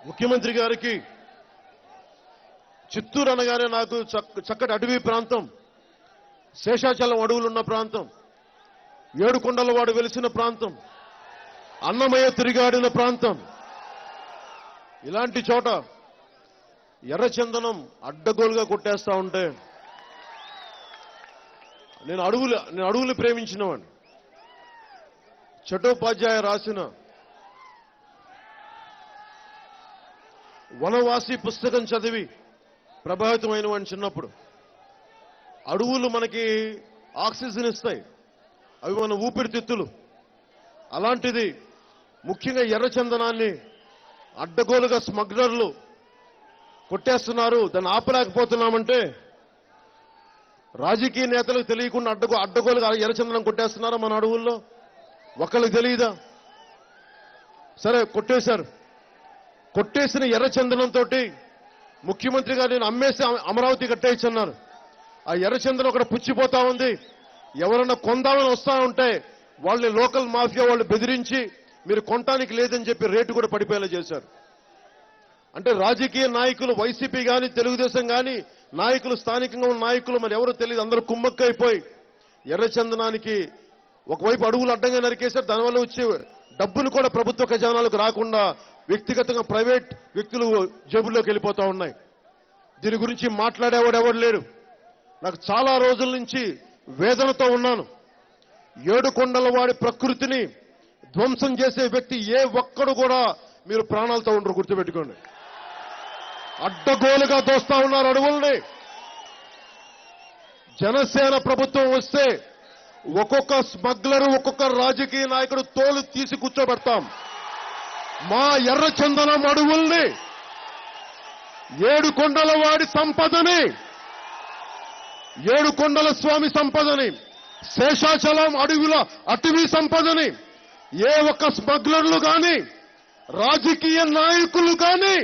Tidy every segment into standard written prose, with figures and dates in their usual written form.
ముఖ్యమంత్రి గారికి చిత్తూరు అనగానే నాకు చక్కటి అడవి ప్రాంతం, శేషాచలం అడవులున్న ప్రాంతం, ఏడుకొండలవాడు వెలిసిన ప్రాంతం, అన్నమయ్య తిరిగాడిన ప్రాంతం. ఇలాంటి చోట ఎర్రచందనం అడ్డగోలుగా కొట్టేస్తా ఉంటే నేను అడవులు ప్రేమించినవాడిని. చట్టోపాధ్యాయ రాసిన వనవాసి పుస్తకం చదివి ప్రభావితమైన వాడిని చిన్నప్పుడు. అడవులు మనకి ఆక్సిజన్ ఇస్తాయి, అవి మన ఊపిరితిత్తులు. అలాంటిది ముఖ్యంగా ఎర్రచందనాన్ని అడ్డగోలుగా స్మగ్లర్లు కొట్టేస్తున్నారు. దాన్ని ఆపలేకపోతున్నామంటే రాజకీయ నేతలకు తెలియకుండా అడ్డగోలుగా ఎర్రచందనం కొట్టేస్తున్నారా మన అడవుల్లో? ఒకళ్ళకి తెలియదా? సరే, కొట్టేశారు. కొట్టేసిన ఎర్రచందనంతో ముఖ్యమంత్రి గారు నేను అమ్మేసి అమరావతి కట్టేయచ్చన్నారు. ఆ ఎర్రచందనం ఒకటి పుచ్చిపోతా ఉంది. ఎవరన్నా కొందామని వస్తా ఉంటే వాళ్ళని లోకల్ మాఫియా వాళ్ళు బెదిరించి మీరు కొనటానికి లేదని చెప్పి రేటు కూడా పడిపోయేలా చేశారు. అంటే రాజకీయ నాయకులు, వైసీపీ కానీ తెలుగుదేశం కానీ నాయకులు, స్థానికంగా ఉన్న నాయకులు మరి ఎవరో తెలియదు, అందరూ కుమ్మక్కైపోయి ఎర్రచందనానికి ఒకవైపు అడుగులు అడ్డంగా నరికేశారు. దానివల్ల వచ్చే డబ్బులు కూడా ప్రభుత్వ ఖజానాలకు రాకుండా వ్యక్తిగతంగా ప్రైవేట్ వ్యక్తులు జేబుల్లోకి వెళ్ళిపోతా ఉన్నాయి. దీని గురించి మాట్లాడేవాడు ఎవడు లేడు. నాకు చాలా రోజుల నుంచి వేదనతో ఉన్నాను. ఏడుకొండలవాడి ప్రకృతిని ధ్వంసం చేసే వ్యక్తి ఏ ఒక్కడు కూడా మీరు ప్రాణాలతో ఉండరు, గుర్తుపెట్టుకోండి. అడ్డగోలుగా దోస్తా ఉన్నారు అడవుల్ని. జనసేన ప్రభుత్వం వస్తే ఒక్కొక్క స్మగ్లరు, ఒక్కొక్క రాజకీయ నాయకుడు తోలు తీసి కూర్చోబెడతాం. మా ఎర్రచందనం అడవుల్ని, ఏడుకొండలవాడి సంపదని, ఏడుకొండల స్వామి సంపదని, శేషాచలం అటవీ సంపదని ఏ ఒక్క స్మగ్లర్లు కానీ రాజకీయ నాయకులు కానీ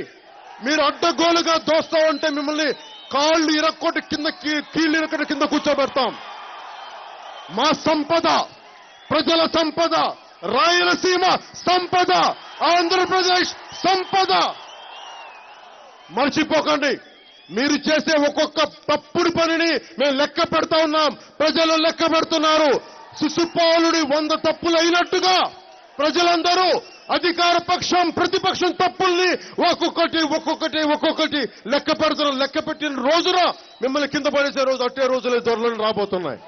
మీరు అడ్డగోలుగా దోస్తా ఉంటే మిమ్మల్ని కాళ్ళు ఇరక్కొట్టి కీళ్ళు ఇరక్కొట్టి కింద కూర్చోబెడతాం. మా సంపద, ప్రజల సంపద, రాయలసీమ సంపద, ఆంధ్రప్రదేశ్ సంపద మర్చిపోకండి. మీరు చేసే ఒక్కొక్క తప్పుడు పనిని మేము లెక్క పెడతా ఉన్నాం, ప్రజలు లెక్క పెడుతున్నారు. శిశుపాలుడి 100 తప్పులు అయినట్టుగా ప్రజలందరూ అధికార పక్షం, ప్రతిపక్షం తప్పుల్ని ఒక్కొక్కటి లెక్క పెడుతున్నారు. లెక్క పెట్టిన రోజున మిమ్మల్ని కింద పడేసే రోజు, అట్టే రోజులే త్వరలో రాబోతున్నాయి.